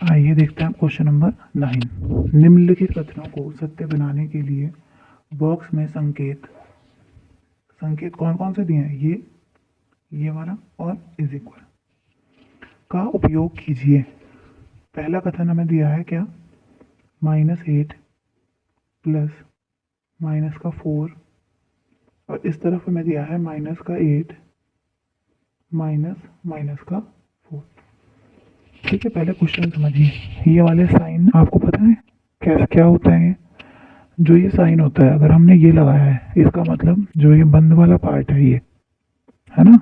आइए देखते हैं क्वेश्चन नंबर 9। निम्नलिखित कथनों को सत्य बनाने के लिए बॉक्स में संकेत संकेत कौन कौन से दिए हैं, ये वाला और इज इक्वल का उपयोग कीजिए। पहला कथन हमें दिया है क्या, -8 प्लस माइनस का 4 और इस तरफ हमें दिया है -8 माइनस माइनस का 4। ठीक है, पहले क्वेश्चन समझिए। ये वाले साइन आपको पता है कैसे क्या होता है। जो ये साइन होता है, अगर हमने ये लगाया है, इसका मतलब जो ये बंद वाला पार्ट है, ये है ना,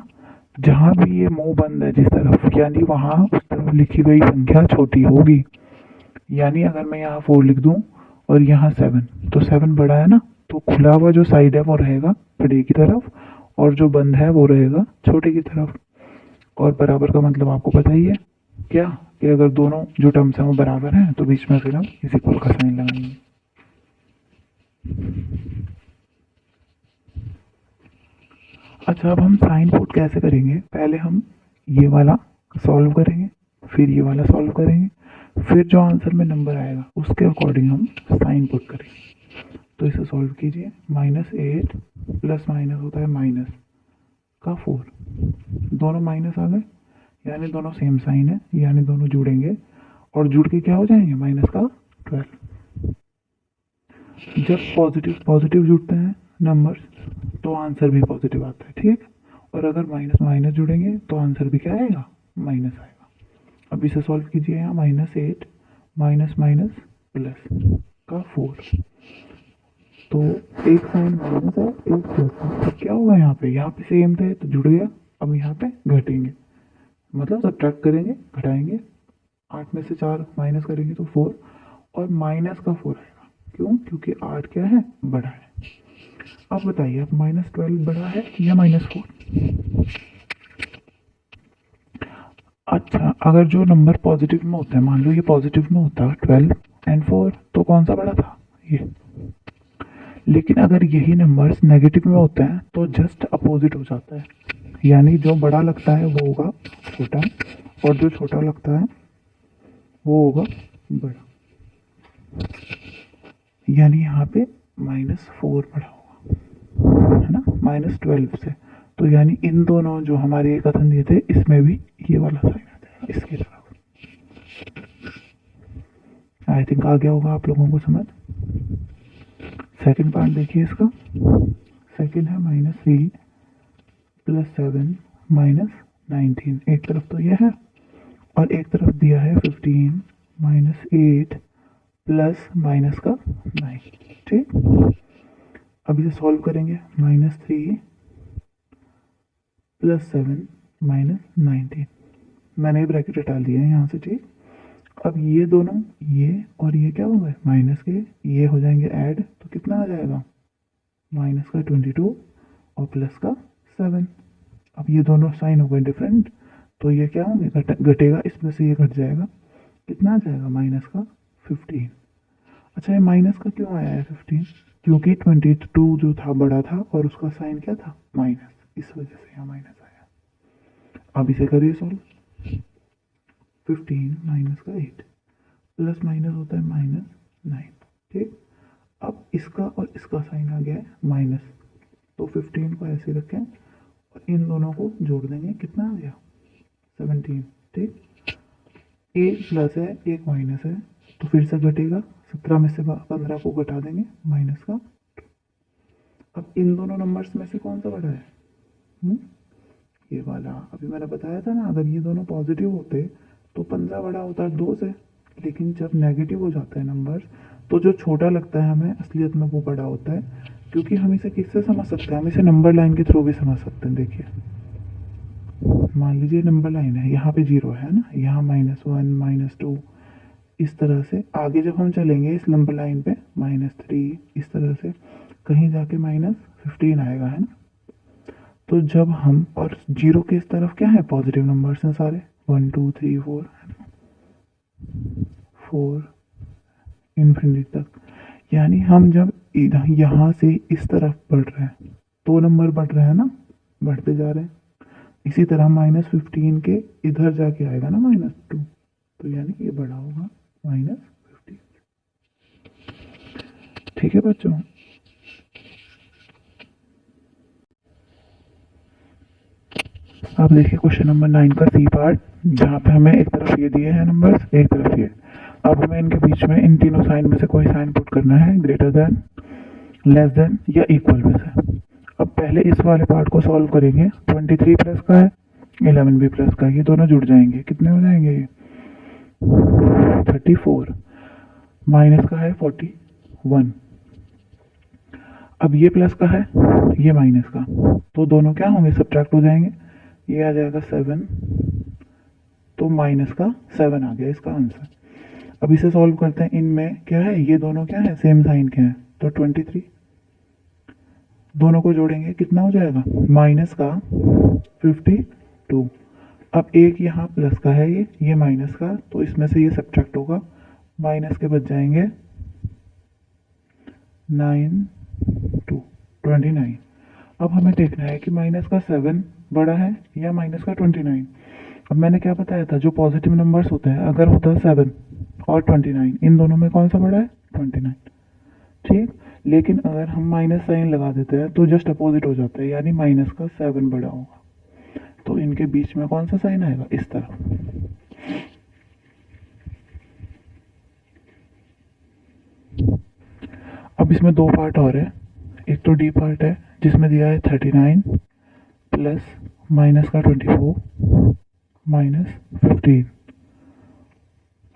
जहां भी ये मुंह बंद है जिस तरफ, यानी वहां उस तरफ लिखी गई संख्या छोटी होगी। यानी अगर मैं यहाँ 4 लिख दूं और यहाँ 7, तो 7 बड़ा है ना, तो खुला हुआ जो साइड है वो रहेगा बड़े की तरफ और जो बंद है वो रहेगा छोटे की तरफ। और बराबर का मतलब आपको पता ही है क्या, कि अगर दोनों जो टर्म्स हैं वो बराबर हैं तो बीच में फिर हम इस इक्वल का साइन लगाएंगे। अच्छा, अब हम साइन पुट कैसे करेंगे, पहले हम ये वाला सॉल्व करेंगे, फिर ये वाला सॉल्व करेंगे, फिर जो आंसर में नंबर आएगा उसके अकॉर्डिंग हम साइन पुट करेंगे। तो इसे सॉल्व कीजिए। -8 प्लस माइनस होता है माइनस का 4, दोनों माइनस आ गए, यानी दोनों सेम साइन है, यानी दोनों जुड़ेंगे और जुड़ के क्या हो जाएंगे, माइनस का 12। जब पॉजिटिव पॉजिटिव जुड़ते हैं नंबर्स तो आंसर भी पॉजिटिव आता है, ठीक। और अगर माइनस माइनस जुड़ेंगे तो आंसर भी क्या आएगा, माइनस आएगा। अब इसे सॉल्व कीजिए। यहाँ -8 माइनस माइनस प्लस का 4, तो एक साइन माइनस है एक प्लस है, तो क्या होगा, यहाँ पे सेम थे तो जुड़ गया, अब यहाँ पे घटेंगे, मतलब सब्ट्रैक्ट करेंगे घटाएंगे, 8 में से 4 माइनस करेंगे तो 4 और माइनस का 4 आएगा। क्यों, क्योंकि 8 क्या है, बड़ा है। अब बताइए, अब -12 बड़ा है या -4। अच्छा, अगर जो नंबर पॉजिटिव में होता है, मान लो ये पॉजिटिव में होता है 12 एंड 4, तो कौन सा बड़ा था, ये। लेकिन अगर यही नंबर्स नेगेटिव में होते हैं तो जस्ट अपोजिट हो जाता है, यानी जो बड़ा लगता है वो होगा छोटा और जो छोटा लगता है वो होगा बड़ा, यानी यहाँ पे -4 बड़ा होगा, है ना, -12 से। तो यानी इन दोनों जो हमारे ये कथन दिए थे, इसमें भी ये वाला साइन आ जाएगा इसकी तरफ। आई थिंक आ गया होगा आप लोगों को समझ। सेकंड पार्ट देखिए इसका। सेकंड है -3 प्लस 7 माइनस 19, एक तरफ तो ये है और एक तरफ दिया है 15 -8 प्लस माइनस का 9, ठीक। अब इसे सॉल्व करेंगे। -3 प्लस 7 माइनस 19, मैंने ब्रैकेट हटा दिया है यहाँ से, ठीक। अब ये दोनों, ये और ये क्या हो गए, माइनस के ये हो जाएंगे ऐड, तो कितना आ जाएगा, माइनस का 22 और प्लस का 7। अब ये दोनों साइन हो गए डिफरेंट, तो ये क्या होंगे, घटेगा, इसमें से ये घट जाएगा, कितना आ जाएगा, माइनस का 15। अच्छा, ये माइनस का क्यों आया है 15, क्योंकि 22 जो था बड़ा था और उसका साइन क्या था, माइनस, इस वजह से यहाँ माइनस आया। अब इसे करिए सॉल्व। 15 माइनस का 8 प्लस माइनस होता है -9, ठीक। अब इसका और इसका साइन आ गया है माइनस, तो 15 को ऐसे रखें और इन दोनों को जोड़ देंगे, कितना आ गया, 17, ठीक। एक प्लस है एक माइनस है, तो फिर से घटेगा, 17 में से 15 को घटा देंगे, माइनस का। अब इन दोनों नंबर्स में से कौन सा बड़ा है, ये वाला। अभी मैंने बताया था ना, अगर ये दोनों पॉजिटिव होते तो 15 बड़ा होता है 2 से, लेकिन जब नेगेटिव हो जाता है नंबर तो जो छोटा लगता है हमें असलियत में वो बड़ा होता है। क्योंकि हम इसे किससे समझ सकते हैं, हम इसे नंबर लाइन के थ्रू भी समझ सकते हैं। देखिए, मान लीजिए नंबर लाइन है, यहाँ पे 0 है ना, यहाँ -1 -2, इस तरह से आगे जब हम चलेंगे इस नंबर लाइन पे -3, इस तरह से कहीं जाके -15 आएगा, है ना। तो जब हम, और 0 के इस तरफ क्या है, पॉजिटिव नंबर्स हैं सारे, 1 2 3 4 4 इन्फिनिटी तक। यानी हम जब इधर यहाँ से इस तरफ बढ़ रहे हैं तो नंबर बढ़ रहे हैं ना, बढ़ते जा रहे हैं। इसी तरह -15 के इधर जाके आएगा ना -2, तो यानी कि ये बड़ा होगा -50। ठीक है बच्चों। अब देखिए क्वेश्चन नंबर 9 का सी पार्ट, जहाँ पे हमें एक तरफ ये दिए हैं नंबर्स, एक तरफ ये। अब हमें इनके बीच में इन तीनों साइन में से कोई साइन पुट करना है, ग्रेटर देन, लेस देन या इक्वल में से। अब पहले इस वाले पार्ट को सॉल्व करेंगे। 23 प्लस का है, 11 भी प्लस का है, ये दोनों जुड़ जाएंगे, कितने हो जाएंगे ये 34। माइनस का है 41। अब ये प्लस का है, ये माइनस का, तो दोनों क्या होंगे, सब्ट्रैक्ट हो जाएंगे। ये आ जाएगा 7, तो माइनस का 7 आ गया इसका आंसर। अब इसे सॉल्व करते हैं। इनमें क्या है, ये दोनों क्या है, सेम साइन के हैं, तो 23 दोनों को जोड़ेंगे, कितना हो जाएगा माइनस का 52। अब एक यहाँ प्लस का है, ये माइनस का, तो इसमें से ये सब्ट्रैक्ट होगा, माइनस के बच जाएंगे 9 2 29। अब हमें देखना है कि माइनस का 7 बड़ा है या माइनस का 29। अब मैंने क्या बताया था, जो पॉजिटिव नंबर्स होते हैं, अगर होता है 7 और 29, इन दोनों में कौन सा बड़ा है, 29। ठीक, लेकिन अगर हम माइनस साइन लगा देते हैं तो जस्ट अपोजिट हो जाता है, यानी माइनस का 7 बड़ा होगा। तो इनके बीच में कौन सा साइन आएगा, इस तरह। अब इसमें दो पार्ट और है। एक तो डी पार्ट है, जिसमें दिया है 39 प्लस माइनस का 24 माइनस 15,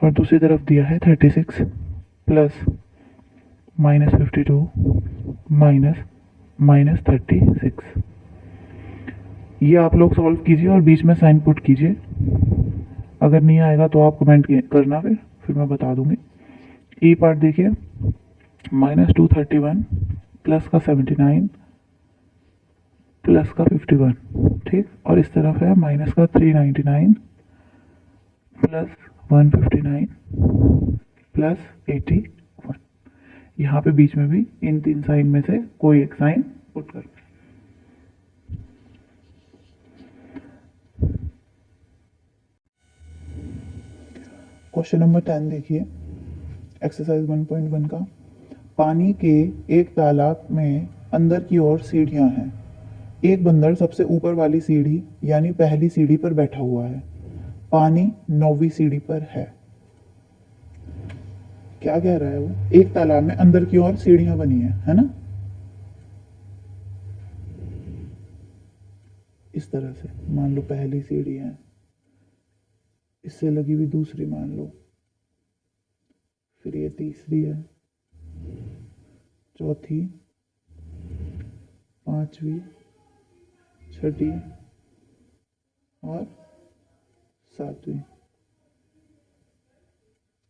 और दूसरी तरफ दिया है 36 प्लस -52 माइनस 36। ये आप लोग सॉल्व कीजिए और बीच में साइन पुट कीजिए। अगर नहीं आएगा तो आप कमेंट करना, फिर मैं बता दूंगी। ई पार्ट देखिए, -231 प्लस का 79 प्लस का 51। ठीक, और इस तरफ है माइनस का 399 प्लस 159 प्लस 81। यहाँ पे बीच में भी इन तीन साइन में से कोई एक साइन पुट कर। क्वेश्चन नंबर 10 देखिए, एक्सरसाइज 1.1 का। पानी के एक तालाब में अंदर की ओर सीढ़ियां हैं। एक बंदर सबसे ऊपर वाली सीढ़ी यानी पहली सीढ़ी पर बैठा हुआ है। पानी 9वीं सीढ़ी पर है। क्या कह रहा है वो, एक तालाब में अंदर की ओर सीढ़ियां बनी है ना, इस तरह से। मान लो पहली सीढ़ी है, इससे लगी हुई दूसरी मान लो, फिर ये तीसरी है, चौथी, पांचवी, छठी और सातवीं,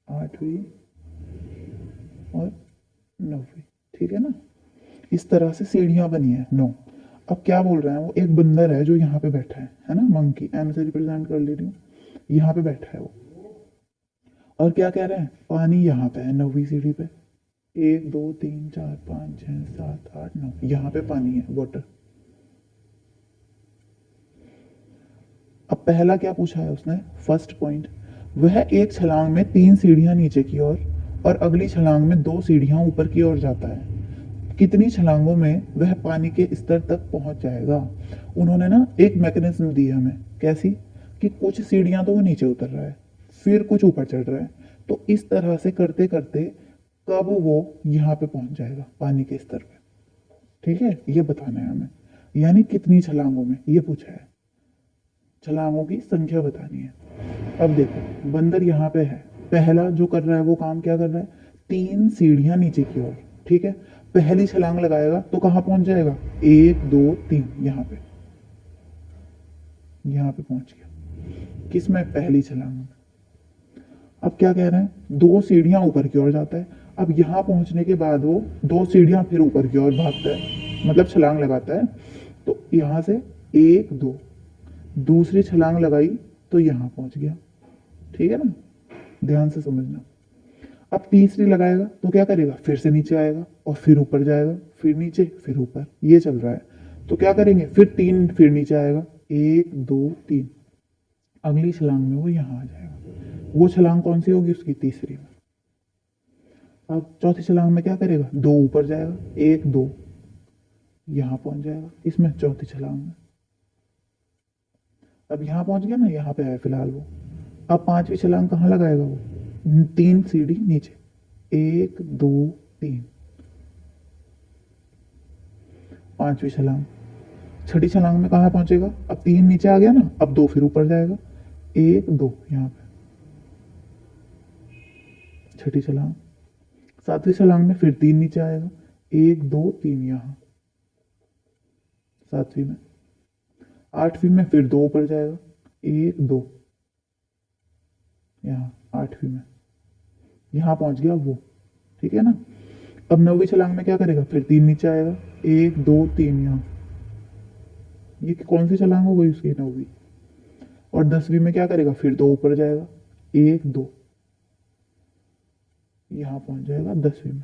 आठवीं और 9वीं। ठीक है ना, इस तरह से सीढ़ियां बनी है 9। अब क्या बोल रहे हैं वो, एक बंदर है जो यहाँ पे बैठा है ना, मंकी, एम से रिप्रेजेंट कर ले रही हूँ, यहाँ पे बैठा है वो। और क्या कह रहे हैं, पानी यहाँ पे है 9वीं सीढ़ी पे, 1 2 3 4 5 6 7 8 9, यहाँ पे पानी है, वाटर। अब पहला क्या पूछा है उसने, फर्स्ट पॉइंट, वह एक छलांग में 3 सीढ़ियां नीचे की ओर और अगली छलांग में 2 सीढ़ियां ऊपर की ओर जाता है। कितनी छलांगों में वह पानी के स्तर तक पहुंच जाएगा। उन्होंने ना एक मैकेनिज्म दी है हमें, कैसी, कि कुछ सीढ़ियां तो वो नीचे उतर रहा है, फिर कुछ ऊपर चढ़ रहा है, तो इस तरह से करते करते कब वो यहाँ पे पहुंच जाएगा पानी के स्तर पे। ठीक है, ये बताना है हमें, यानी कितनी छलांगों में, ये पूछा है, छलांगों की संख्या बतानी है। अब देखो बंदर यहाँ पे है, पहला जो कर रहा है वो काम क्या कर रहा है, 3 सीढ़ियां नीचे की ओर। ठीक है, पहली छलांग लगाएगा तो कहां पहुंच जाएगा, 1 2 3, यहाँ पे पहुंच गया। किस में, पहली छलांग में। अब क्या कह रहे हैं, 2 सीढ़ियां ऊपर की ओर जाता है। अब यहां पहुंचने के बाद वो 2 सीढ़ियां फिर ऊपर की ओर भागता है, मतलब छलांग लगाता है। तो यहां से 1 2, दूसरी छलांग लगाई तो यहां पहुंच गया। ठीक है ना, ध्यान से समझना। अब तीसरी लगाएगा तो क्या करेगा, फिर से नीचे आएगा और फिर ऊपर जाएगा, फिर नीचे फिर ऊपर, ये चल रहा है। तो क्या करेंगे, फिर 3 फिर नीचे आएगा, 1 2 3, अगली छलांग में वो यहाँ आ जाएगा। वो छलांग कौन सी होगी उसकी? तीसरी में। अब चौथी छलांग में क्या करेगा? 2 ऊपर जाएगा, 1 2 यहां पहुंच जाएगा इसमें चौथी छलांग में। अब यहां पहुंच गया ना, यहां पे है फिलहाल वो। अब पांचवी छलांग कहाँ लगाएगा वो? 3 सीढ़ी नीचे, 1 2 3, पांचवी छलांग। छठी छलांग में कहाँ पहुंचेगा? अब 3 नीचे आ गया ना, अब 2 फिर ऊपर जाएगा, 1 2 यहाँ पे छठी छलांग। सातवीं छलांग में फिर 3 नीचे आएगा, 1 2 3 यहाँ सातवीं में। आठवीं में फिर 2 ऊपर जाएगा, 1 2 यहाँ आठवीं में, यहाँ पहुंच गया वो। ठीक है ना। अब नौवीं छलांग में क्या करेगा? फिर 3 नीचे आएगा, 1 2 3 यहाँ। ये कौन सी छलांग हो गई उसकी? नौवीं। और 10वीं में क्या करेगा? फिर 2 ऊपर जाएगा, 1 2 यहाँ पहुंच जाएगा 10वीं में,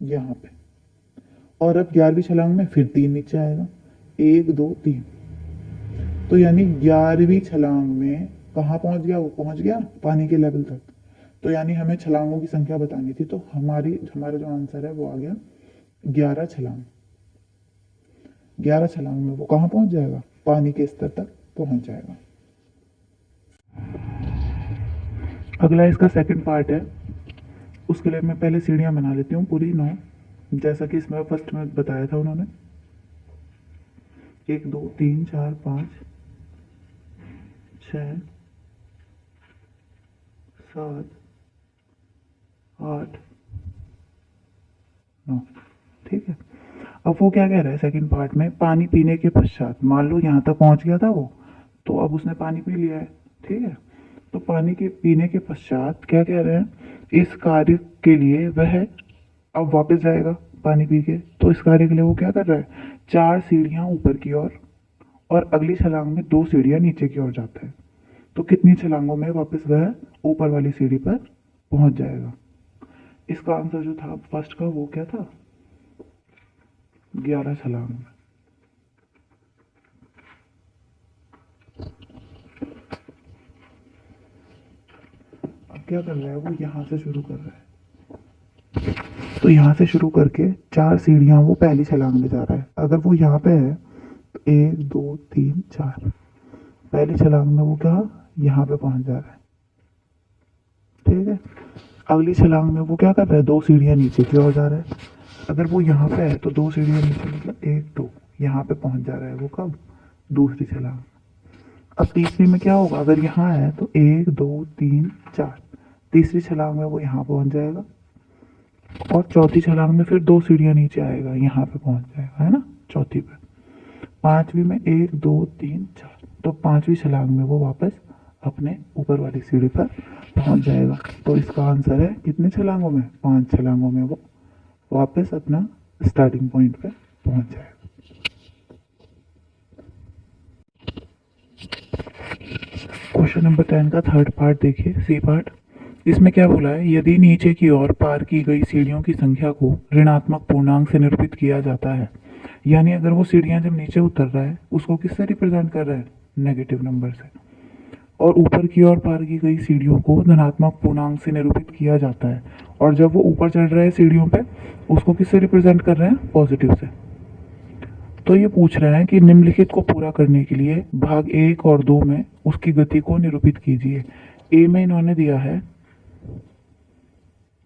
यहाँ पे। और अब 11वीं छलांग में फिर 3 नीचे आएगा, 1 2 3। तो यानी 11वीं छलांग में कहाँ पहुंच गया? वो पहुंच गया पानी के लेवल तक। तो यानी हमें छलांगों की संख्या बतानी थी, तो हमारा जो आंसर है वो आ गया 11 छलांग। 11 छलांग में वो कहाँ पहुंच जाएगा? पानी के स्तर तक पहुंच जाएगा। अगला इसका सेकंड पार्ट है। उसके लिए मैं पहले सीढ़ियां बना लेती हूँ पूरी 9, जैसा कि इसमें फर्स्ट में बताया था उन्होंने। 1 2 3 4 5 6 7 8 9। ठीक है। अब वो क्या कह रहा है सेकंड पार्ट में? पानी पीने के पश्चात, मान लो यहाँ तक पहुँच गया था वो, तो अब उसने पानी पी लिया है। ठीक है। तो पानी के पीने के पश्चात क्या कह रहे हैं? इस कार्य के लिए वह अब वापस जाएगा पानी पी के। तो इस कार्य के लिए वो क्या कर रहा है? 4 सीढ़ियां ऊपर की ओर और अगली छलांग में 2 सीढ़ियां नीचे की ओर जाता है। तो कितनी छलांगों में वापस वह ऊपर वाली सीढ़ी पर पहुंच जाएगा? इसका आंसर जो था फर्स्ट का वो क्या था? 11 छलांग में। अब क्या कर रहा है वो? यहां से शुरू कर रहा है। तो यहाँ से शुरू करके 4 सीढ़ियां वो पहली छलांग में जा रहा है। अगर वो यहाँ पे है तो 1 2 3 4, पहली छलांग में वो क्या यहाँ पे पहुंच जा रहा है। ठीक है। अगली छलांग में वो क्या कर रहा है? 2 सीढ़ियां नीचे की ओर जा रहा है। अगर वो यहाँ पे है तो 2 सीढ़ियां नीचे, मतलब 1 2 यहाँ पे पहुंच जा रहा है वो। कब? दूसरी छलांग। अब तीसरी में क्या होगा? अगर यहाँ है तो 1 2 3 4, तीसरी छलांग में वो यहाँ पहुंच जाएगा। और चौथी छलांग में फिर 2 सीढ़ियां नीचे आएगा, यहाँ पे पहुंच जाएगा, है ना, चौथी पे। पांचवी में 1 2 3 4, तो पांचवी छलांग में वो वापस अपने ऊपर वाली सीढ़ी पर पहुंच जाएगा। तो इसका आंसर है कितने छलांगों में? 5 छलांगों में वो वापस अपना स्टार्टिंग पॉइंट पे पहुंच जाएगा। क्वेश्चन नंबर 10 का थर्ड पार्ट देखिए, सी पार्ट। इसमें क्या बोला है? यदि नीचे की ओर पार की गई सीढ़ियों की संख्या को ऋणात्मक पूर्णांक से निरूपित किया जाता है, यानी अगर वो सीढ़ियां जब नीचे उतर रहा है उसको किससे रिप्रेजेंट कर रहा है? नेगेटिव नंबर से। और ऊपर की ओर पार की गई सीढ़ियों को धनात्मक पूर्णांक से निरूपित किया जाता है, और जब वो ऊपर चढ़ रहा है सीढ़ियों पे उसको किससे रिप्रेजेंट कर रहे हैं? पॉजिटिव से। तो ये पूछ रहे हैं कि निम्नलिखित को पूरा करने के लिए भाग 1 और 2 में उसकी गति को निरूपित कीजिए। ए में इन्होंने दिया है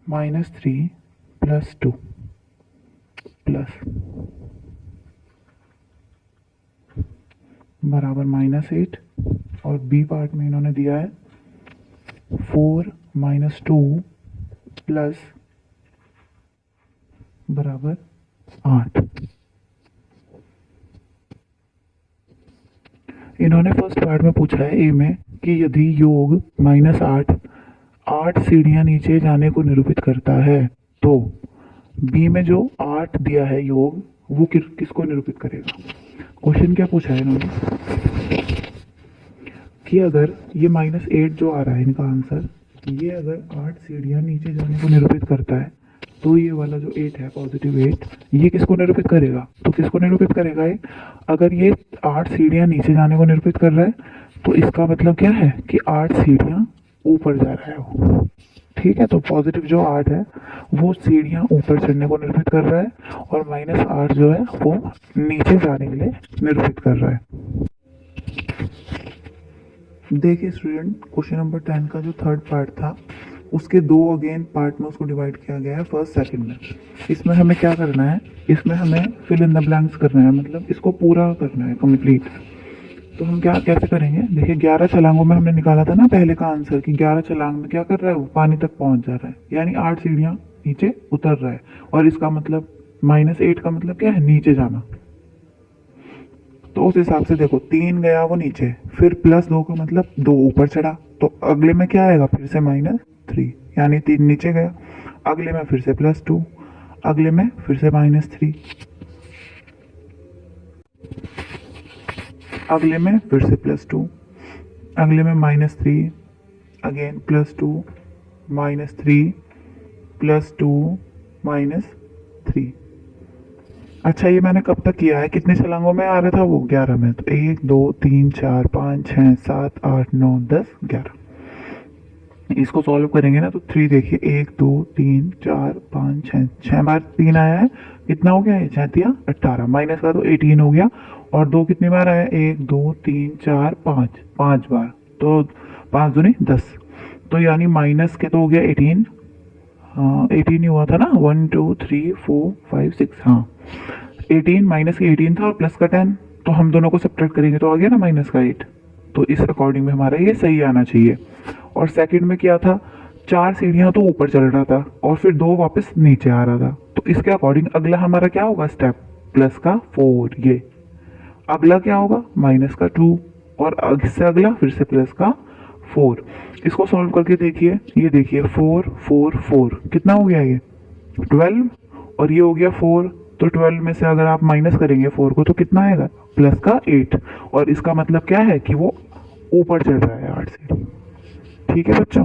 -3 + 2 प्लस बराबर -8, और बी पार्ट में इन्होंने दिया है 4 - 2 प्लस बराबर 8। इन्होंने फर्स्ट पार्ट में पूछा है ए में कि यदि योग -8 8 सीढ़ियां नीचे जाने को निरूपित करता है, तो बी में जो 8 दिया है योग वो किसको निरूपित करेगा? क्वेश्चन क्या पूछा है इन्होंने कि अगर ये -8 जो आ रहा है इनका आंसर, ये अगर 8 सीढ़ियां नीचे जाने को निरूपित करता है, तो ये वाला जो 8 है, +8, ये किसको निरूपित करेगा? तो किसको निरूपित करेगा ये? अगर ये 8 सीढ़ियां नीचे जाने को निरूपित कर रहा है तो इसका मतलब क्या है कि 8 सीढ़ियां ऊपर जा रहा है वो। ठीक है, तो पॉजिटिव जो 8 है वो सीढ़ियाँ ऊपर चढ़ने को निरूपित कर रहा है और -8 जो है वो नीचे जाने के लिए निरूपित कर रहा है। देखिए स्टूडेंट, क्वेश्चन नंबर 10 का जो थर्ड पार्ट था उसके दो अगेन पार्ट में उसको डिवाइड किया गया है, फर्स्ट सेकंड में। इसमें हमें क्या करना है, इसमें हमें फिल इन द ब्लैंक्स करना है, मतलब इसको पूरा करना है कंप्लीट। तो हम क्या कैसे करेंगे, देखिए 11 छलांगों में हमने निकाला था ना पहले का आंसर कि 11 छलांग में क्या कर रहा है वो पानी तक पहुंच जा रहा है, यानी 8 सीढ़ियां नीचे उतर रहा है। और इसका मतलब -8 का मतलब क्या है, नीचे जाना। तो उस हिसाब से देखो 3 गया वो नीचे, फिर +2 का मतलब 2 ऊपर चढ़ा, तो अगले में क्या आएगा, फिर से -3, यानी 3 नीचे गया। अगले में फिर से +2, अगले में फिर से -3, अगले में फिर से +2, अगले में -3, अगेन +2, -3, +2, -3। अच्छा, ये मैंने कब तक किया है, कितने छलांगों में आ रहा था वो, 11 में। तो 1 2 3 4 5 6 7 8 9 10 11। इसको सॉल्व करेंगे ना तो 3 देखिए, 1 2 3 4 5 6, 6 बार 3 आया है, कितना हो गया है, 6 18, माइनस का तो 18 हो गया। और 2 कितनी बार आया, 1 2 3 4 5, 5 बार, तो 5 दूनी 10, तो यानी माइनस के तो हो गया 18, हाँ 18 ही हुआ था ना, 1 2 3 4 5 6, हाँ 18 माइनस 18 था और प्लस का 10, तो हम दोनों को सब्ट्रैक्ट करेंगे तो आ गया ना -8। तो इस अकॉर्डिंग में हमारा ये सही आना चाहिए। और सेकंड में क्या था, 4 सीढ़ियां तो ऊपर चल रहा था और फिर 2 वापस नीचे आ रहा था, तो इसके अकॉर्डिंग अगला हमारा क्या होगा स्टेप, प्लस का 4, ये अगला क्या होगा, माइनस का 2, और इससे अगला फिर से प्लस का 4। इसको सॉल्व करके देखिए, ये देखिए 4 4 4 कितना हो गया, ये 12, और ये हो गया 4, तो 12 में से अगर आप माइनस करेंगे 4 को तो कितना आएगा, प्लस का 8, और इसका मतलब क्या है कि वो ऊपर चढ़ रहा है 8 से। ठीक है बच्चों।